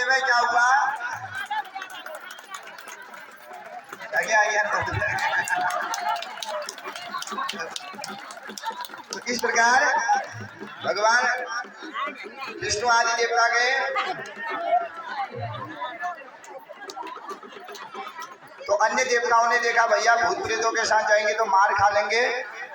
में क्या हुआ? क्या यार? तो इस प्रकार भगवान विष्णु आदि देवता के तो अन्य देवताओं ने देखा भैया भूत प्रेतों के साथ जाएंगे तो मार खा लेंगे।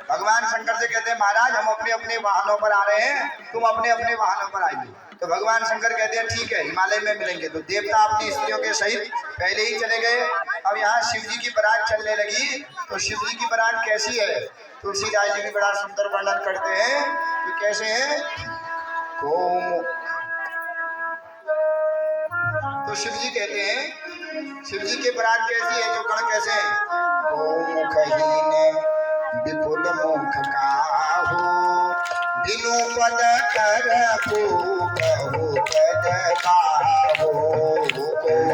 भगवान शंकर से कहते हैं महाराज हम अपने अपने वाहनों पर आ रहे हैं, तुम अपने अपने वाहनों पर आइए। तो भगवान शंकर कहते हैं ठीक है हिमालय में मिलेंगे। तो देवता अपनी स्त्रियों के सहित पहले ही चले गए। अब यहाँ शिव जी की बारात चलने लगी। तो शिव जी की बारात कैसी है? तुलसीदास जी भी बड़ा सुंदर वर्णन करते हैं कि कैसे है। तो शिव जी कहते हैं शिव जी की बारात कैसी है? जो गण कैसे हैं? मुखहीन विपुल मुख काहू बिनु पद कर बहु पद काहू।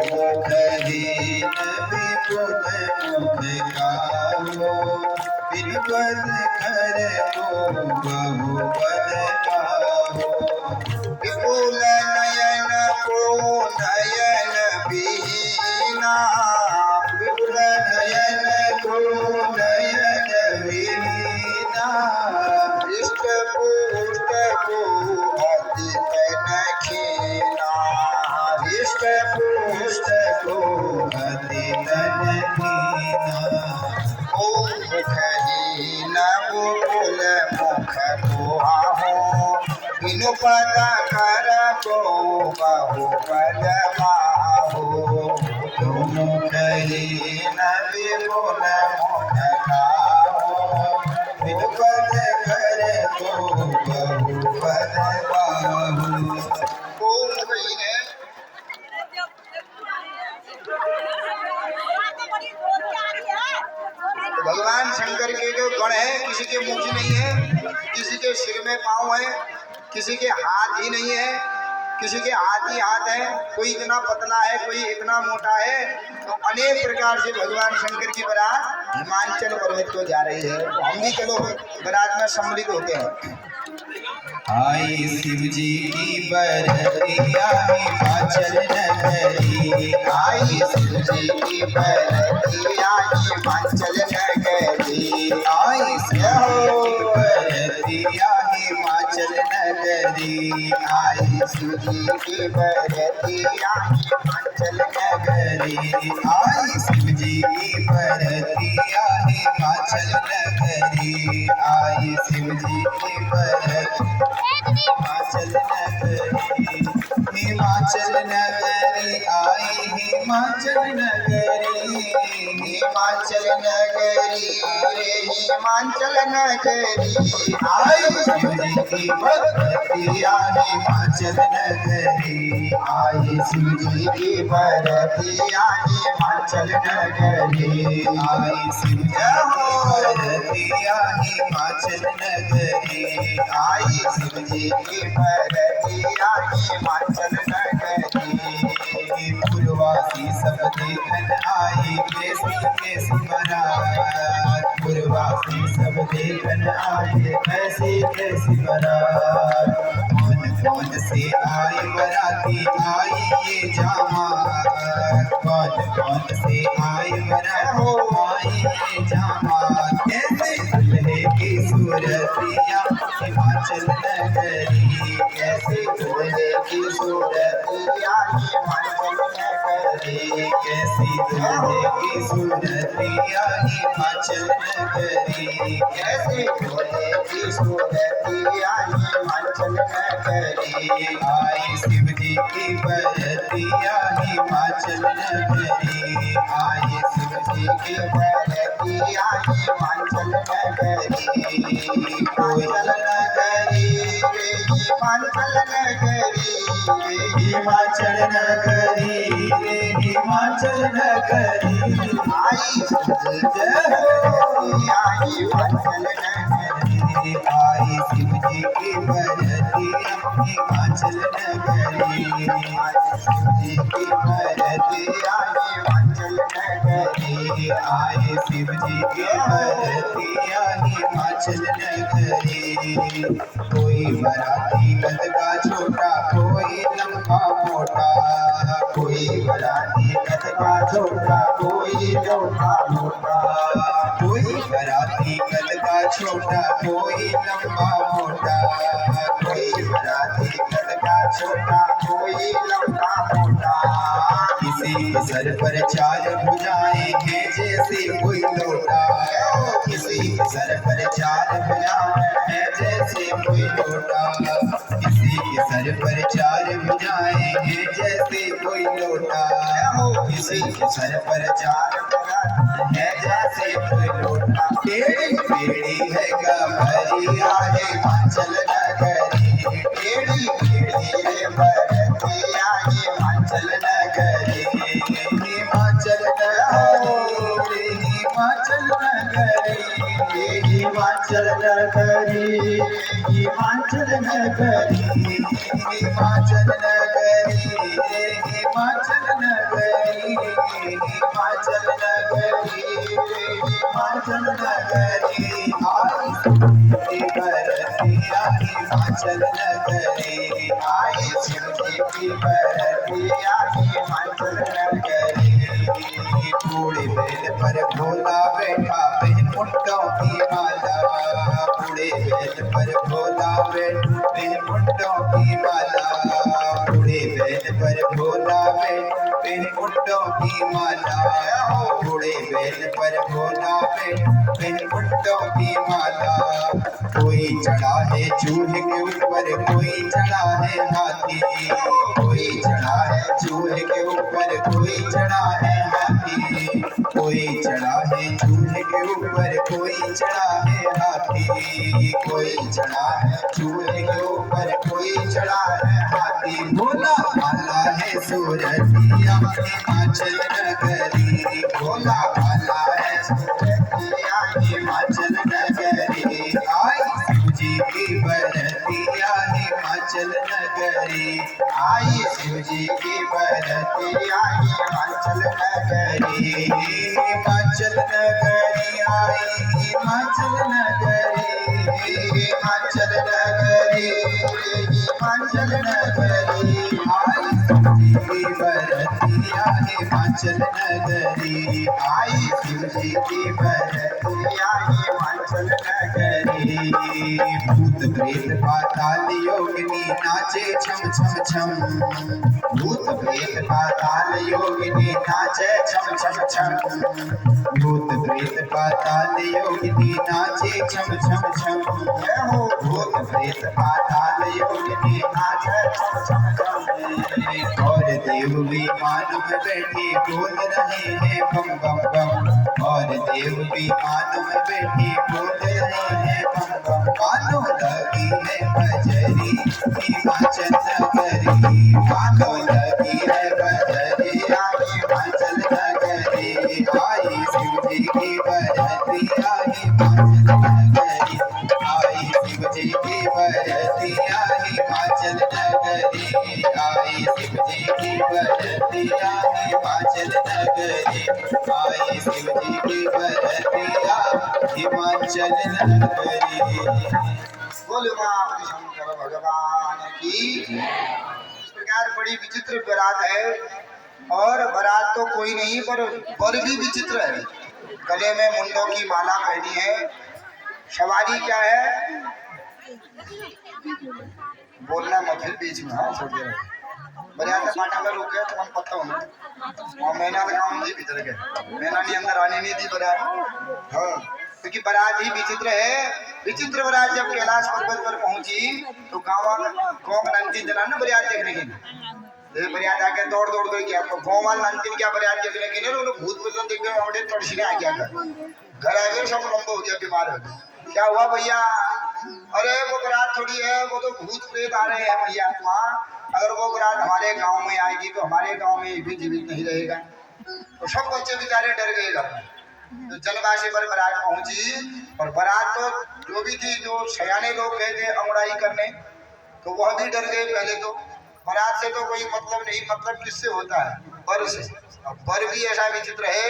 मुखहीन विपुल मुख काहू बिनु पद कर बहु पद काहू। विपुल नयन को नयन बीना, विपुल नयन को नयन बीना। इष्ट पुष्ट को अति तन खीना, इष्ट पुष्ट को अति तन कीना। मुखहीन विपुल मुख कुहाहो बिनु पद कर को बहु पद बाहो। मुखहीन विपुल मुख काहू बिनु पद कर को बहु पद बाहू। मुखहीन है तो भगवान शंकर के जो गण है किसी के मुख ही नहीं है, किसी के सिर में पाँव है, किसी के हाथ ही नहीं है, किसी के हाथ ही हाथ है, कोई इतना पतला है कोई इतना मोटा है। तो अनेक प्रकार से भगवान शंकर की बारात हिमाचल पर्वत को जा रही है। तो हम भी चलो बारात में सम्मिलित होते हैं। आई शिव जी की बरतिया हिमाचल नगरी। आई शिव जी की बरतिया हिमाचल नगरी। आई शिव बरतिया हिमाचल नगरी। आई शिव जी की बरतिया हिमाचल नगरी। आई शिव जी की बरतिया हिमाचल नगरी। आई शिव जी की बरतिया हिमाचल नगरी। हिमाचल नगरी आई हिमाचल नगरी। हिमाचल नगरी रे हिमाचल नगरी। आई शिव जी की बरतिया हिमाचल नगरी। आई शिव जी की बरतिया हिमाचल नगरी। आई शिव जी की बरतिया हिमाचल नगरी। आई शिव जी की बरतिया हिमाचल नगरी। पूर्वासी सब देखन आई कैसी कैसी बारात। पूर्वासी सब देखन आई कैसी कैसी बारात। कौन कौन से आई बराती आई ये जामात। कौन कौन से आई बराती आई ये जामात। कैसे दुल्हे की सूरतिया हिमाचल नगरी। कैसे दुल्हे की सूरतिया हिमाचल नगरी। कैसी दुल्हे की सूरतिया हिमाचल नगरी। कैसे दुल्हे की सूरतिया हिमाचल नगरी। आई शिव जी की बरतिया हिमाचल नगरी। आई शिव जी की बरतिया हिमाचल नगरी। हिमाचल नगरी रे हिमाचल नगरी। हिमाचल नगरी रे हिमाचल नगरी। आई जय हो हिमाचल नगरी। आई शिव जी की बरतिया हिमाचल नगरी। आई शिव जी की बरतिया हिमाचल नगरी। आई शिव जी की बरतिया हिमाचल नगरी। कोई मराठी कद का छोटा कोई कोई लंबा मोटा, कोई बराती कद का छोटा, कोई लंबा मोटा, कोई बराती कद का छोटा, कोई लंबा मोटा, कोई बराती कद का छोटा, कोई लंबा मोटा। किसी के सर पर चार भुजाएं हैं जैसे कोई लोटा, किसी के सर पर चार भुजाएं हैं जैसे कोई लोटा, किसी के सर पर चार भुजाएं हैं जैसे कोई लोटा, किसी के सर पर चार भुजाएं हैं जैसे कोई लोटा। टेढ़ी टेढ़ी है गभरिया हिमाचल नगरी, टेढ़ी टेढ़ी है बरतिया हिमाचल नगरी, हिमाचल नगरी, हिमाचल नगरी, हिमाचल नगरी, हिमाचल नगरी, हिमाचल नगरी, हिमाचल नगरी, हिमाचल नगरी, हिमाचल नगरी। आई बरतिया हिमाचल नगरी, आई शिवजी की बरतिया हिमाचल नगरी। बूढ़े बेल पर भोला बैठा पहन मुंडों की माला, बूढ़े बेल पर भोला बैठा पहन मुंडों की माला, बूढ़े बेल पर भोला बैठा पहन मुंडों की माला, बूढ़े बेल पर भोला बैठा पहन मुंडों की माला। कोई चढ़ा है चूहे के ऊपर, कोई चढ़ा है हाथी, कोई चढ़ा है चूहे के ऊपर, कोई चढ़ा है हाथी, कोई चढ़ा है चूहे के ऊपर, कोई चढ़ा है हाथी, कोई चढ़ा है चूहे के ऊपर, कोई चढ़ा है हाथी। भोला भाला है सूरतिया हिमाचल नगरी, भोला भाला है सूरतिया हिमाचल नगरी। आई शिवजी की बरतिया हिमाचल नगरी, आई शिवजी की बरतिया हिमाचल नगरी, हिमाचल नगरी, आई हिमाचल नगरी, हिमाचल नगरी, हिमाचल नगरी। आई शिवजी की बरतिया हिमाचल नगरी, आई शिवजी की बरतिया हिमाचल नगरी। भूत प्रेत पाताल योगिनी नाचे छम छम छम, भूत प्रेत पाताल योगिनी नाचे छम छम छम, भूत प्रेत पाताल योगिनी नाचे छम छम छम, भूत प्रेत पाताल योगिनी नाचे छम छम छम। और देव विमान में बैठे बोल रहे हैं बम बम बम, और देव विमान में बैठे बोल रहे हैं बम बम। मानो लगी है बजरी हिमाचल नगरी, मानो लगी है बजरी हिमाचल नगरी। आई शिवजी की बरतिया हिमाचल नगरी, आई शिवजी की बरतिया हिमाचल नगरी, आई शिवजी की बरतिया हिमाचल नगरी, आई शिवजी की बरतिया हिमाचल नगरी। बोलो मां शंकर भगवान की। इस प्रकार बड़ी विचित्र बारात है, और बारात तो कोई नहीं पर वर भी विचित्र है। गले में मुंडों की माला पहनी है। सवारी क्या है, बोलना मफिल बीच में, हाँ छोड़ दे। बारात पाटा में रुके तो हम पता होना, और मैंने लगाऊं जी भीतर के, मैंने नहीं अंदर आने नहीं दी बारात। हाँ, क्योंकि बारात ही विचित्र है। विचित्र बारात जब कैलाश पर्वत पर पहुंची तो गाँव का नंदी जना ना बारात देखने के लिए, बारात आके दौड़ दौड़ कर गया। तो गाँव वाला नंदी क्या बारात देखने के लिए उन्होंने भूत प्रेत देख कर औड़े तड़सीने आ गया, घर आ गए, सब लंबा हो गया, बीमार हो गया। क्या हुआ भैया? अरे वो बारात थोड़ी है, वो तो भूत प्रेत आ रहे हैं भैया वहाँ। अगर वो बारात हमारे गांव में आएगी तो हमारे गांव में भी जीवित नहीं रहेगा। तो सब बच्चे बेचारे डर गए घर में। तो जलवासी पर बारात पहुंची, और बारात तो जो भी थी, जो सयाने लोग गए थे अंगड़ाई करने, तो वह भी डर गए। पहले तो बारात से तो कोई मतलब नहीं, मतलब किससे होता है? वर से। अब वर भी ऐसा विचित्र है,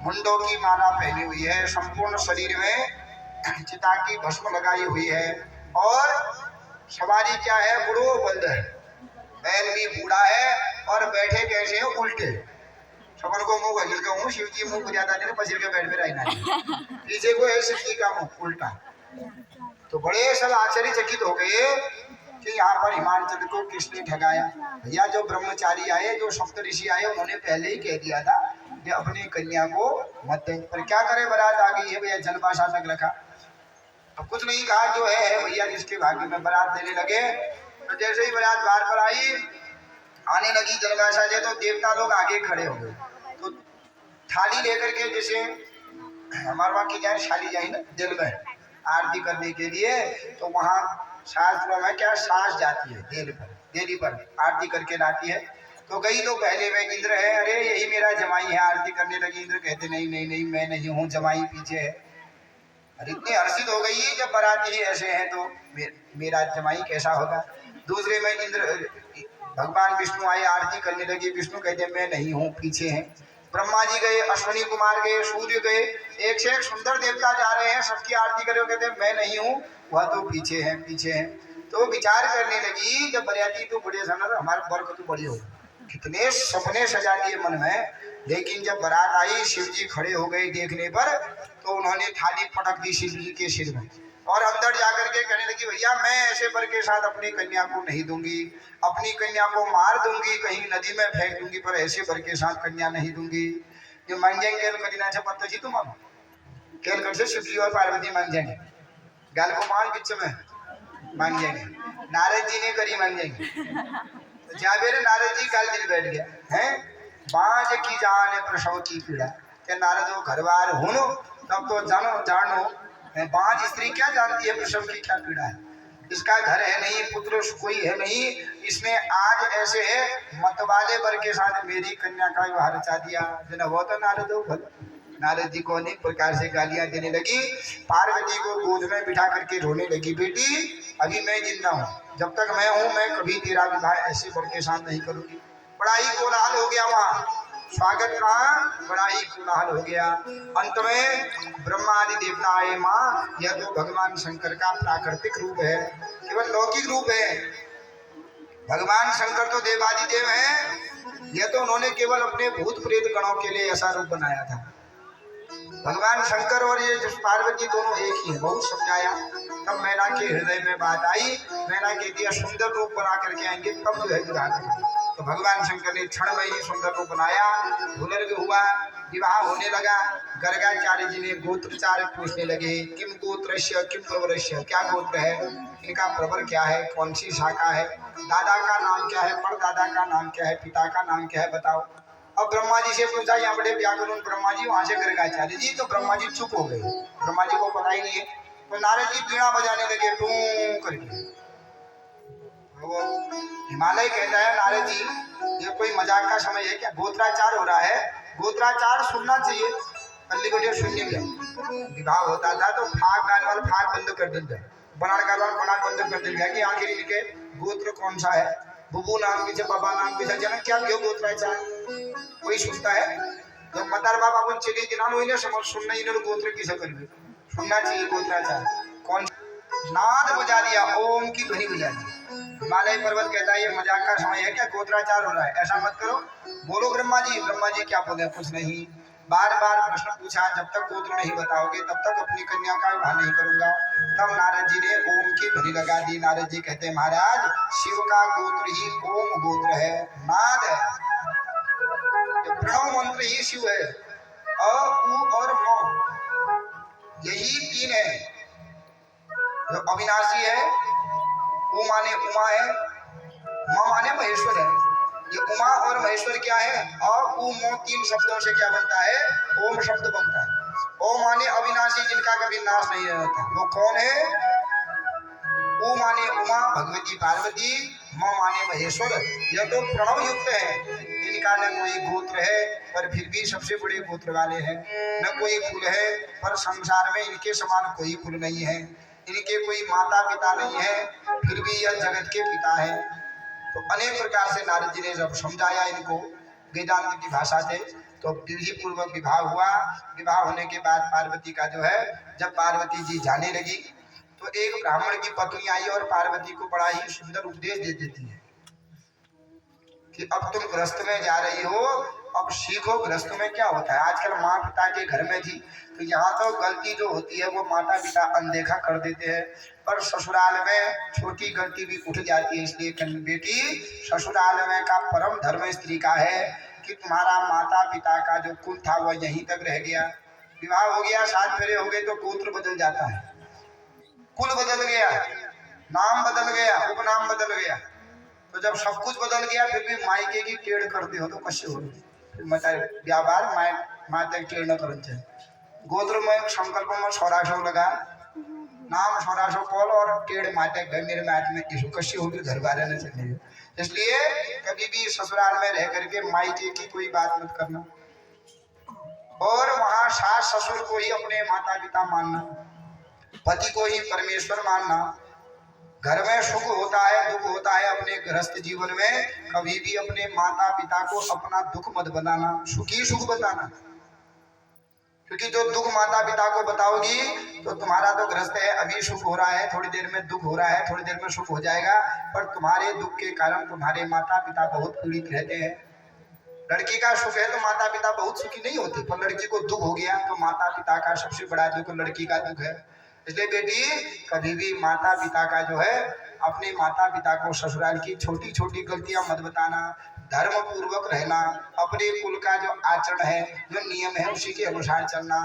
मुंडों की माला पहनी हुई है, संपूर्ण शरीर में चिता की भस्म लगाई हुई है, और सवारी क्या है, बुढ़ो बंद है। बैल भी बूढ़ा है और बैठे कैसे हैं उल्टे। सबन को मुंह घगिल का हूँ, शिव जी मुंह बुझाता नहीं पसीर के बैठ में रहना पीछे को है शिव जी का मुंह उल्टा। तो बड़े सब आश्चर्यचकित हो गए कि यहाँ पर हिमाचल को किसने ठगाया। भैया जो ब्रह्मचारी आए, जो सप्त ऋषि आए, उन्होंने पहले ही कह दिया था कि अपनी कन्या को मत दें। पर क्या करे, बारात आ गई है भैया, जलवासा तक रखा। अब कुछ नहीं कहा, जो है भैया जिसके भाग्य में बारात देने लगे। तो जैसे ही बारात बाहर पर आई, आने लगी जलवासा से, तो देवता लोग आगे खड़े हो गए। तो थाली लेकर के, जैसे हमारे वहाँ की जाए शाली जाए ना दिल में आरती करने के लिए, तो वहाँ शास्त्रों में क्या सास जाती है देली पर आरती करके लाती है। तो गई तो पहले में इंद्र है, अरे यही मेरा जमाई है, आरती करने लगी। इंद्र कहते नहीं नहीं नहीं, मैं नहीं हूँ, जमाई पीछे है। अरे इतनी हर्षित हो गई जब बाराती ही ऐसे हैं तो मेरा जमाई कैसा होगा। दूसरे में इंद्र भगवान विष्णु आए, आरती करने लगे। विष्णु कहते मैं नहीं हूँ, पीछे हैं। ब्रह्मा जी गए, अश्विनी कुमार गए, सूर्य गए, एक से एक सुंदर देवता जा रहे हैं, सबकी आरती करे, कहते मैं नहीं हूँ, वह तो पीछे हैं पीछे हैं। तो विचार करने लगी, जब बरियाती तो बड़े समय हमारे वर्ग तो बड़ी हो, कितने सपने सजा दिए मन में। लेकिन जब बारात आई, शिव जी खड़े हो गए देखने पर, तो उन्होंने थाली पटक दी शिव जी के सिर में और अंदर जाकर के कहने लगी भैया मैं ऐसे वर के साथ अपनी कन्या को नहीं दूंगी, अपनी कन्या को मार दूंगी, कहीं नदी में फेंक दूंगी, पर ऐसे वर के साथ कन्या नहीं दूंगी। ये मांग जाएंगे केल करीना से पत्ता जी, तुम केल कर से शिव जी और पार्वती मांग जाएंगे, गाल को मान बिच में मांग जाएंगे। नारद जी ने करी मांग जाएंगे। जाबेर नारद जी काल दिल बैठ गया है, बाज की जान प्रसव की पीड़ा। क्या नारद हो घर बार हुनो तब तो जानो बाज स्त्री क्या जानती है प्रसव की क्या पीड़ा है। इसका घर है नहीं, पुत्र कोई है नहीं, इसने आज ऐसे मतवाले वर के साथ मेरी कन्या का विवाह रचा दिया। जना वो तो नारद हो भला। नारद जी को अनेक प्रकार से गालियां देने लगी। पार्वती को गोद में बिठा करके रोने लगी, बेटी अभी मैं जिंदा हूँ, जब तक मैं हूँ मैं कभी तेरा विवाह ऐसे वर के साथ नहीं करूंगी। बड़ा ही कोलाहल हो गया वहाँ, स्वागत का बड़ा ही कोलाहल हो गया। अंत में ब्रह्मा आदि देवता आए। माँ यह तो भगवान शंकर का प्राकृतिक रूप है, केवल लौकिक रूप है। भगवान शंकर तो देवादि देव हैं, यह तो उन्होंने केवल अपने भूत प्रेत गणों के लिए ऐसा रूप बनाया था। भगवान शंकर और ये पार्वती दोनों एक ही है। बहुत समझाया, तब मैना के हृदय में बात आई। मैना के दिया सुंदर रूप बना करके आएंगे तब जो है विवाह करेंगे। तो भगवान शंकर ने क्षण में ही सुंदर रूप बनाया, दुर्ग हुआ, विवाह होने लगा। गर्गाचार्य जी ने गोत्रचार पूछने लगे, किम गोत्रस्य किम प्रवरस्य, क्या गोत्र है, इनका प्रवर क्या है, कौन सी शाखा है, दादा का नाम क्या है, परदादा का नाम क्या है, पिता का नाम क्या है, बताओ। अब ब्रह्मा जी से पूछा, यहाँ बड़े व्याकरण ब्रह्मा जी, वहां से गर्गाचार्य जी। तो ब्रह्मा जी चुप हो गए, ब्रह्मा जी को पता ही नहीं है। तो नारद जी बीड़ा बजाने लगे टू करके। वो हिमालय कहता है नारद जी ये कोई मजाक का समय है क्या, गोत्राचार हो रहा है, गोत्राचार सुनना चाहिए। अल्ली बेटे सुनने में विवाह होता था तो फाग गाल वाल फाग बंद कर देते, बनाड़ गाल वाल बनाड़ बंद कर देंगे कि आखिर इनके गोत्र कौन सा है, बुबू नाम पीछे बाबा नाम पीछे जनक क्या क्यों गोत्राचार कोई सुनता है। जब मतार बाबा अपन चले दिना हुई समझ सुनना इन्होंने गोत्र किसे करेंगे, सुनना चाहिए गोत्राचार। कौन नाद बजा दिया, ओम की ध्वनि बजा दी। हिमालय पर्वत कहता है ये मजाक का समय है क्या, गोत्राचार हो रहा है, ऐसा मत करो। बोलो ब्रह्मा जी। ब्रह्मा जी क्या बोले, कुछ नहीं। बार बार प्रश्न पूछा, जब तक गोत्र नहीं बताओगे तब तक अपनी कन्या का विवाह नहीं करूंगा। तब नारद जी ने ओम की ध्वनि लगा दी। नारद जी कहते हैं महाराज शिव का गोत्र ही ओम गोत्र है, नाद है, प्रणव मंत्र ही शिव है। अ उ और म यही तीन है जो अविनाशी है। उ माने उमा है, म माने महेश्वर है। ये उमा और महेश्वर क्या है, अ उ म तीन शब्दों से क्या बनता है, ओम शब्द बनता है। ओ माने अविनाशी जिनका कभी नाश नहीं रहता, वो कौन है। उ माने उमा भगवती पार्वती, म माने महेश्वर, यह तो प्रणव युक्त है। इनका न कोई गोत्र है पर फिर भी सबसे बड़े गोत्र वाले हैं, न कोई कुल है पर संसार में इनके समान कोई कुल नहीं है, इनके कोई माता पिता नहीं है फिर भी यह जगत के पिता है। तो अनेक प्रकार से नारद जी ने जब समझाया इनको वेदांत की भाषा से, तो विधि पूर्वक विवाह हुआ। विवाह होने के बाद पार्वती का जो है, जब पार्वती जी जाने लगी तो एक ब्राह्मण की पत्नी आई और पार्वती को बड़ा ही सुंदर उपदेश दे देती है। कि अब तुम गृहस्थ में जा रही हो, अब सीखो गृहस्थ में क्या होता है। आजकल माँ पिता के घर में थी तो यहाँ तो गलती जो होती है वो माता पिता अनदेखा कर देते हैं, पर ससुराल में छोटी गलती भी उठ जाती है। इसलिए कहती बेटी, ससुराल में का परम धर्म स्त्री का है कि तुम्हारा माता पिता का जो कुल था वह यहीं तक रह गया। विवाह हो गया, 7 फेरे हो गए तो गोत्र बदल जाता है, कुल बदल गया, नाम बदल गया, उपनाम बदल गया। तो जब सब कुछ बदल गया फिर भी मायके की टेढ़ करते हो तो कसे हो, व्यापार माता की टेढ़ न कर। गोत्र में संकल्प में 1600 लगा, नाम 1600 कॉल और टेढ़ माते मेरे मैच में इसको कशी होगी, घर बारे ने चलेगा। इसलिए कभी भी ससुराल में रह करके मायके की कोई बात मत करना, और वहां सास ससुर को ही अपने माता पिता मानना, पति को ही परमेश्वर मानना। घर में सुख होता है, दुख होता है। अपने गृहस्थ जीवन में कभी भी अपने माता पिता को अपना दुख मत बताना, सुखी सुख बताना। क्योंकि जो दुख माता पिता को बताओगी तो तुम्हारा तो गृहस्थ है, अभी सुख हो रहा है, थोड़ी देर में दुख हो रहा है, थोड़ी देर में सुख हो जाएगा, पर तुम्हारे दुख के कारण तुम्हारे माता पिता बहुत पीड़ित रहते हैं। लड़की का सुख है तो माता पिता बहुत सुखी नहीं होते, पर लड़की को दुख हो गया तो माता पिता का सबसे बड़ा दुख लड़की का दुख है। इसलिए बेटी, कभी भी माता पिता का जो है, अपने माता पिता को ससुराल की छोटी छोटी गलतियां मत बताना, धर्म पूर्वक रहना, अपने कुल का जो आचरण है, जो नियम है उसी के अनुसार चलना।